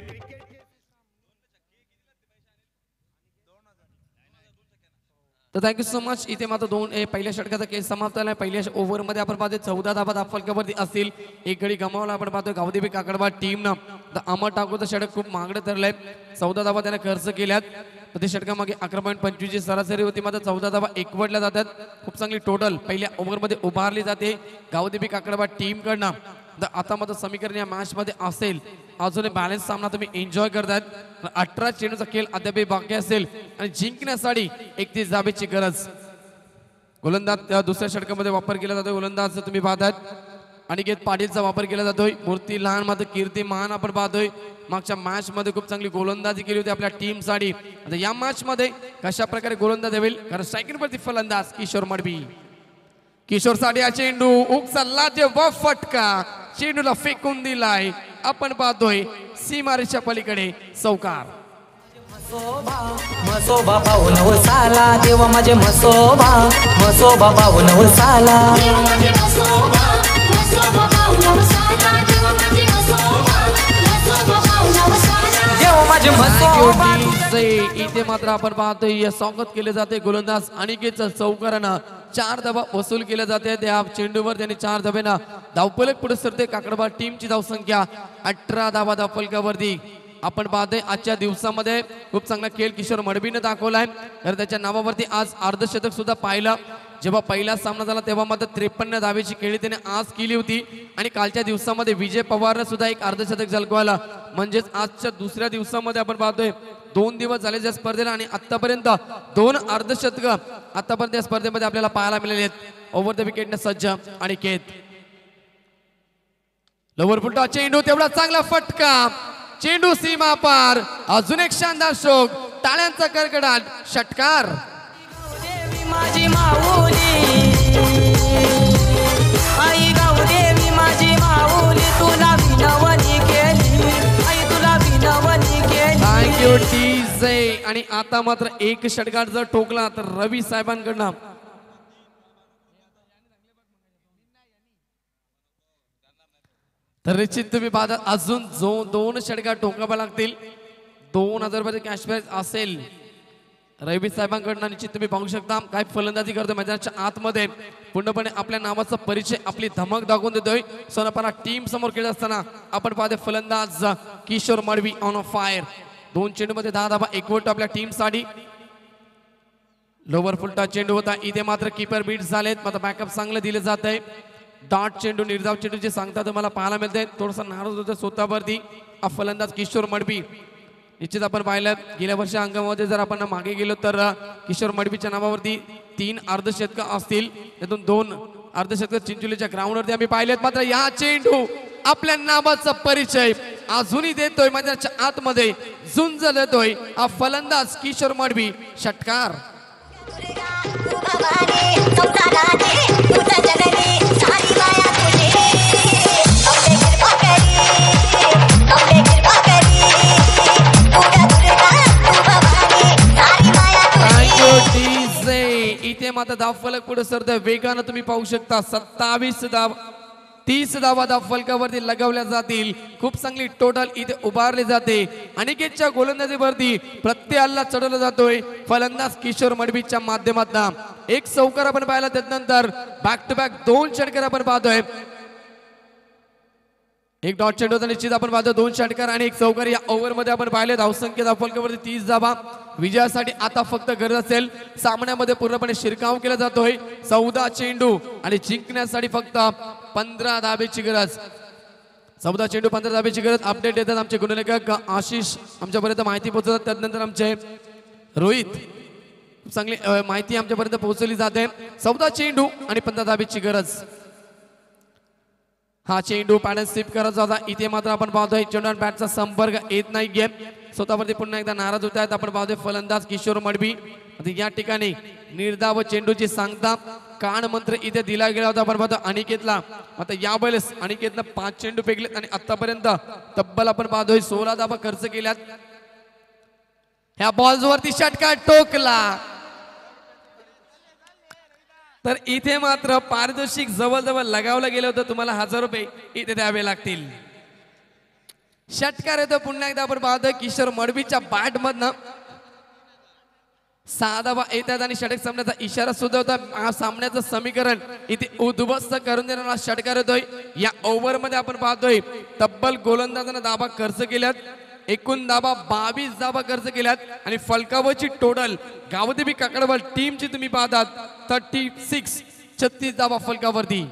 तर थँक्यू सो मच. इथे मात्र पहिल्या षटकाचा खेळ समाप्त झाला. पहिल्या ओव्हर मध्ये आपण पाहतोय 14 धावा धावफलकावरती असतील. 1 गडी गमावला आपण पाहतोय गावदेवी काकडबा टीमनं. तर अमर ठाकूरचं षटक खूप मागणं ठरलंय. 14 धावा त्याने खर्च केल्यात. प्रति षटकामागे 11.25 ची सरासरी होती. मात्र 14 धावा एकवटल्या जातात. खूप चांगली टोटल पहिल्या ओव्हर मध्ये उभारली जाते गावदेवी काकडबा टीम कडनं. आता मात्र समीकरण या मॅच मध्ये असेल, अजून बॅलन्स सामना तुम्ही एन्जॉय करतायत। 18 चेंडूचा खेळ अद्याप बाकी असेल आणि जिंकण्यासाठी 31 धाबेची गरज। गोलंदाज दुसऱ्या षटकामध्ये वापर केला जातो। गोलंदाज तुम्ही पाहतायत अनिकेत पाटीलचा वापर केला जातोय। मूर्ती लहान मात्र कीर्ती महान आपण पाहतोय। मागच्या मॅच मध्ये खूप चांगली गोलंदाजी केली होती आपल्या टीम साठी। आता या मॅच मध्ये कशा प्रकारे गोलंदाज होईल, कारण स्ट्रायकिंग वरती फलंदाज किशोर मडवी। किशोर साठी हा चेंडू उकसला जेव्हा फटका चेंडूला फेकून दिलाय, आपण पाहतोय सीमारेषा पलीकडे चौकार। मसोबा पाहून साला देवा माझे मसोबा पाहून साला इथे मात्र आपण पाहतोय स्वागत केले जाते गोलंदाज अनिकेतचं चौकारानं 4 धावा वसूल केले जाते। त्या चेंडूवर त्यांनी 4 धाब्यानं धावफलक पुढे सरते। काकडबा टीमची धावसंख्या 18 धावा धावफलकावरती। आपण पाहतोय आजच्या दिवसामध्ये खूप चांगला खेळ किशोर मडवीने दाखवलाय, तर त्याच्या नावावरती आज अर्धशतक सुद्धा पाहिलं। जेव्हा पहिला सामना झाला तेव्हा मात्र 53 धावेची खेळी त्याने आज केली होती आणि कालच्या दिवसामध्ये विजय पवारने सुद्धा एक अर्धशतक झळकवलं। म्हणजेच आजच्या दुसऱ्या दिवसामध्ये आपण पाहतोय 2 दिवस झाले या स्पर्धेला आणि आतापर्यंत 2 अर्धशतक आतापर्यंत या स्पर्धेमध्ये आपल्याला पाहायला मिळाले आहेत। ओव्हर द विकेटने सज्ज अनिकेत। लोवर फुलटॉ चेंडू तेवढा चांगला फटका, चेंडू सीमा पार, अजून एक शानदार शोक, टाळ्यांचा कडकडाट, षटकार। माझी माऊली आई गावदेवी माझी माऊली तुला विनवणी केली, आई तुला विनवणी केली। Thank you TJ. आणि आता मात्र एक षटकार जर ठोकला तर रवी साहेबांकडनं तर निश्चित तुम्ही पाहता अजून 2 षटकार ठोकावे लागतील। 2000 रुपयाचे कॅश प्राइज असेल रवी साहेबांकडनं। निश्चित तुम्ही पाहू शकता काय फलंदाजी करतोय मैदानाच्या आतमध्ये, पूर्णपणे आपल्या नावाचा परिचय आपली धमक दाखवून देतोय। सोनापारा टीम समोर खेळत असताना आपण पाहतोय फलंदाज Kishore Madvi on a fire. 2 चेंडूमध्ये 10 धावा एकवट आपल्या टीम साठी। लोवर फुलटा चेंडू होता, इथे मात्र कीपर बीट झालेत, मात्र बॅकअप चांगलं दिलं जात आहे। डॉट चेंडू निर्धाव चेंडू जे सांगता तुम्हाला पाहायला मिळते, थोडासा नाराज होतं स्वतःवरती हा फलंदाज किशोर मडवी। निश्चित आपण पाहिलं गेल्या वर्षी अंगामध्ये जर आपण मागे गेलो तर किशोर मडवीच्या नावावरती 3 अर्धशतक असतील, त्यातून 2 अर्धशतक चिंचोलीच्या ग्राउंडवरती आम्ही पाहिलेत। मात्र या चेंडू आपल्या नावाचा परिचय अजूनही देतोय, मैदानाच्या आतमध्ये झुंज देतोय हा फलंदाज किशोर मडवी, षटकार। इथे मात्र धावफलक पुढे सरतोय वेगानं तुम्ही पाहू शकता। 30 धावा धावफलकावरती लगावल्या जातील। खूप चांगली टोटल इथे उभारली जाते। अनिकेतच्या गोलंदाजीवरती प्रत्येकाला चढवला जातोय फलंदाज किशोर मडवीच्या माध्यमातून। एक चौकार आपण पाहिला, त्यानंतर बॅक टू बॅक 2 षटकार आपण पाहतोय। एक डॉट चेंडू होता, निश्चित आपण पाहतो 2 षटकार आणि 1 चौकार या ओव्हर मध्ये आपण पाहिले। धावसंख्या धावफलकावरती 30 धावा। विजयासाठी आता फक्त गरज असेल सामन्यामध्ये पूर्णपणे शिरकाव केला जातोय। 14 चेंडू आणि जिंकण्यासाठी फक्त 15 धाबेची गरज। 14 चेंडू 15 धाबेची गरज। अपडेट देतात आमचे गुणलेखक आशिष, आमच्यापर्यंत माहिती पोहोचवतात, त्यानंतर आमचे रोहित चांगली माहिती आमच्यापर्यंत पोहोचवली जाते। 14 चेंडू आणि 15 धाबेची गरज। हा चेंडू पॅडल स्लिप करायचा होता, इथे मात्र आपण पाहतोय चेंडू आणि बॅटचा संपर्क येत नाही। गेम स्वतःवरती पुन्हा एकदा नाराज होत आहेत। आपण पाहतोय फलंदाज किशोर मडवी। या ठिकाणी निर्धाव चेंडूची सांगता कान मंत्र इथे दिला गेला होता। आपण पाहतो अनिकेतला, आता यावेळेस अनिकेतनं 5 चेंडू फेकलेत आणि आतापर्यंत तब्बल आपण पाहतोय 16 धावा खर्च केल्यात। ह्या बॉल्सवरती षटकार टोकला तर इथे मात्र पारितोषिक जवळजवळ लगावलं गेलं होतं। तुम्हाला 1000 रुपये इथे द्यावे लागतील। षटकार येतो पुन्हा एकदा आपण पाहतोय किशोर मडवीच्या बॅट मधनं 6 धावा येतात आणि षटक सामन्याचा इशारा सुद्धा होता। सामन्याचं समीकरण इथे उद्ध्वस्त करून देणारा षटकार येतोय। या ओव्हर मध्ये आपण पाहतोय तब्बल गोलंदाजांना धावा खर्च केल्यात, एकूण धावा 22 धावा खर्च केल्यात आणि फलकावरची टोटल गावदेवी काकडवाल टीमची तुम्ही पाहतात 36 धावा फलकावरती।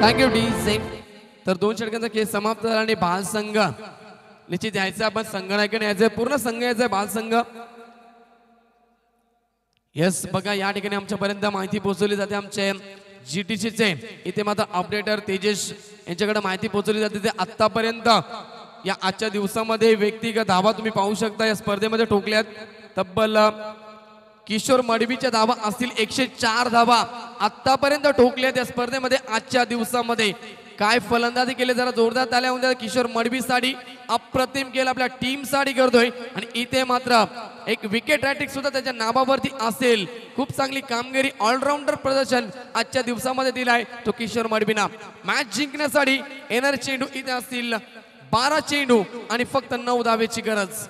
Thank you D same. तर 2 षटकांचा खेळ समाप्त झाला आणि बाल संघ निश्चित यायचा आपण संघनायकाने यायचं पूर्ण संघ यायचा बाल संघ. यस बघा या ठिकाणी आमच्यापर्यंत माहिती पोहोचवली जाते आमचे जीटीसीचे इथे मात्र अपडेटर तेजेश यांच्याकडे माहिती पोहोचवली जाते ते आतापर्यंत या आजच्या दिवसामध्ये व्यक्तिगत धावा तुम्ही पाहू शकता या स्पर्धेमध्ये ठोकल्यात. तब्बल किशोर मडवीच्या धावा असतील 104 धावा आतापर्यंत ठोकल्यात या स्पर्धेमध्ये आजच्या दिवसामध्ये. काय फलंदाजी केले जरा जोरदार ताल्या होऊन द्या. किशोर मडवी साठी अप्रतिम केलं आपल्या टीम साठी करतोय आणि इथे मात्र एक विकेट रॅटिक सुद्धा त्याच्या नावावरती असेल. खूप चांगली कामगिरी ऑलराऊंडर प्रदर्शन आजच्या दिवसामध्ये दिलाय तो किशोर मडवीना. मॅच जिंकण्यासाठी येणारे चेंडू इथे असतील 12 चेंडू आणि फक्त 9 धावेची गरज.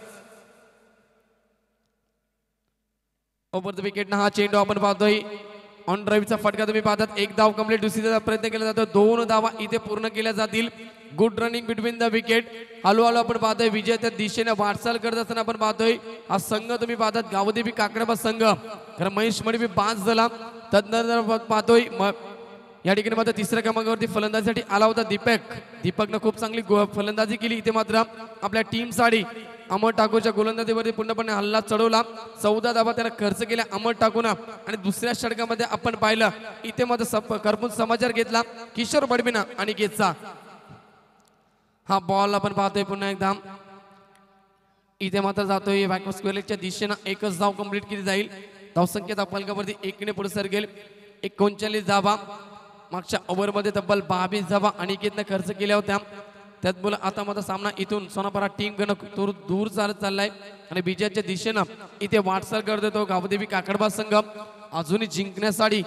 ओव्हर द विकेट हा चेंडू आपण पाहतोय. ऑन ड्राईव्हचा फटका तुम्ही पाहतात. 1 धाव कंप्लीट दुसरीचा प्रयत्न केला जातो. 2 धावा इथे पूर्ण केल्या जातील. Good running between the wicket. हळूहळू आपण पाहतोय विजयाच्या दिशेने वाटचाल करत असताना आपण पाहतोय हा संघ तुम्ही पाहतात गावदेवी काकडाबा संघ. कारण महेश मडवी 5 झाला. तदनंतर पाहतोय या ठिकाणी मात्र 3ऱ्या क्रमांकावरती फलंदाजीसाठी आला होता दीपकनं खूप चांगली फलंदाजी केली. इथे मात्र आपल्या टीम साठी अमर ठाकूरच्या गोलंदाजीवरती पूर्णपणे हल्ला चढवला. 14 धावा त्याला खर्च केल्या अमर ठाकूरनं. आणि दुसऱ्या षटकामध्ये आपण पाहिलं इथे मात्र करपून समाचार घेतला किशोर मडवीनं आणि घेतचा हा बॉल आपण पाहतोय पुन्हा एकदा. इथे मात्र जातोय बॅकवर्ड स्क्वेअरच्या दिशेनं. 1च धाव कंप्लीट केली जाईल. धावसंख्येत फलकावरती 1ने पुढे सरकेल. 39 धावा मागच्या ओव्हरमध्ये तब्बल 22 धावा अनिकेतनं खर्च केल्या होत्या. त्यात बोला आता मात्र सामना इथून सोनापारा टीम कडनं दूर चालत चाललाय आणि विजयाच्या दिशेनं इथे वाटचाल करतोय तो गावदेवी काकडबा संघ. अजूनही जिंकण्यासाठी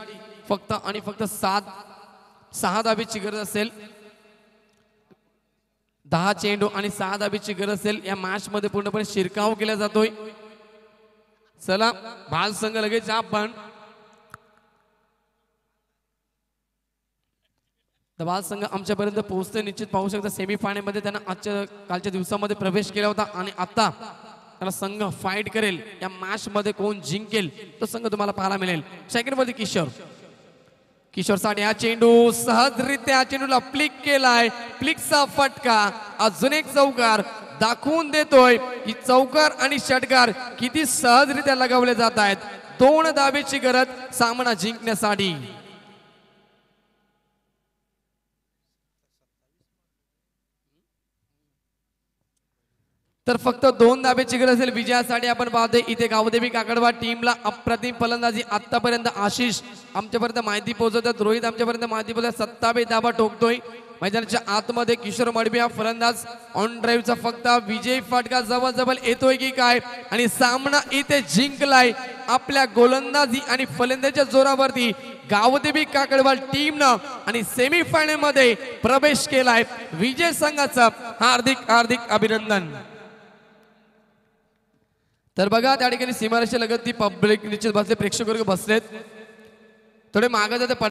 फक्त आणि फक्त 6 धावेची गरज असेल. 10 चेंडू आणि 6 धावेची गरज असेल. या मॅच मध्ये पूर्णपणे शिरकाव केला जातोय. चला बाल संघ लगेच आपण बाल संघ आमच्यापर्यंत पोहोचते निश्चित पाहू शकता. सेमीफायनल मध्ये त्यांना आजच्या कालच्या दिवसामध्ये प्रवेश केला होता आणि आता त्याला संघ फाईट करेल. या मॅच मध्ये कोण जिंकेल तो संघ तुम्हाला पाहायला मिळेल. सेकंड मध्ये किशोर साठी हा चेंडू सहजरित्या चेंडूला फ्लिक केलाय. फ्लिकचा फटका अजून एक चौकार दाखवून देतोय की चौकार आणि षटकार किती सहजरित्या लगावले जात आहेत. 2 धावेची गरज सामना जिंकण्यासाठी. तर फक्त 2 धावेची गरज असेल विजयासाठी. आपण पाहतोय इथे गावदेवी काकडवा टीमला अप्रतिम फलंदाजी आतापर्यंत आशिष आमच्यापर्यंत माहिती पोहोचवतात. रोहित आमच्यापर्यंत माहिती पोहोचतात. 27 धावा ठोकतोय. मैदानाच्या आतमध्ये किशोर मडवी हा फलंदाज ऑन ड्राईव्हचा फक्त विजयी फटका जवळ येतोय की काय आणि सामना इथे जिंकलाय आपल्या गोलंदाजी आणि फलंदाजीच्या जोरावरती गावदेवी काकडवाल टीमनं आणि सेमीफायनल मध्ये प्रवेश केलाय. विजय संघाचं हार्दिक हार्दिक अभिनंदन. तर बघा त्या ठिकाणी सीमारेषे लगत ती पब्लिक निश्चित बसले प्रेक्षक वर्ग बसलेत. थोडे मागे जाते